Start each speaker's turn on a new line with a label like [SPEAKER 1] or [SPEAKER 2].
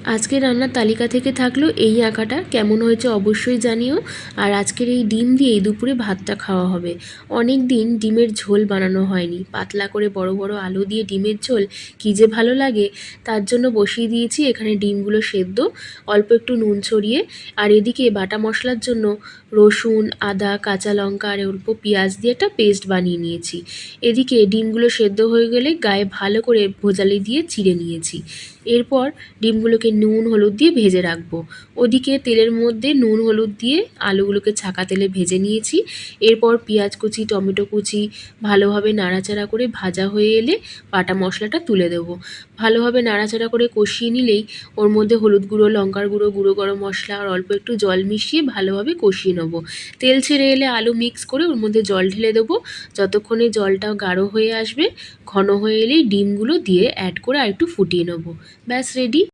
[SPEAKER 1] আজকে রান্নার তালিকা থেকে থাকলো এই আঁকাটা, কেমন হয়েছে অবশ্যই জানিও। আর আজকের এই ডিম দিয়েই দুপুরে ভাতটা খাওয়া হবে। অনেক দিন ডিমের ঝোল বানানো হয়নি, পাতলা করে বড় বড় আলু দিয়ে ডিমের ঝোল কী যে ভালো লাগে। তার জন্য বসিয়ে দিয়েছি এখানে ডিমগুলো সেদ্ধ, অল্প একটু নুন ছড়িয়ে। আর এদিকে বাটা মশলার জন্য রসুন, আদা, কাঁচা লঙ্কা আর অল্প পেঁয়াজ দিয়ে একটা পেস্ট বানিয়ে নিয়েছি। এদিকে ডিমগুলো সেদ্ধ হয়ে গেলে গায়ে ভালো করে ভোজালি দিয়ে চিড়ে নিয়েছি। এরপর ডিমগুলোকে নুন হলুদ দিয়ে ভেজে রাখবো। ওদিকে তেলের মধ্যে নুন হলুদ দিয়ে আলুগুলোকে ছাকা তেলে ভেজে নিয়েছি। এরপর পেঁয়াজ কুচি, টমেটো কুচি ভালোভাবে নাড়াচাড়া করে ভাজা হয়ে এলে বাটা মশলাটা তুলে দেবো। ভালোভাবে নাড়াচাড়া করে কষিয়ে নিলেই ওর মধ্যে হলুদ গুঁড়ো, লঙ্কার গুঁড়ো, গুঁড়ো গরম মশলা আর অল্প একটু জল মিশিয়ে ভালোভাবে কষিয়ে নেবো। তেল ছেড়ে এলে আলু মিক্স করে ওর মধ্যে জল ঢেলে দেবো। যতক্ষণে জলটা গাঢ় হয়ে আসবে, ঘন হয়ে এলেই ডিমগুলো দিয়ে অ্যাড করে আর একটু ফুটিয়ে নেবো। ব্যাস রেডি।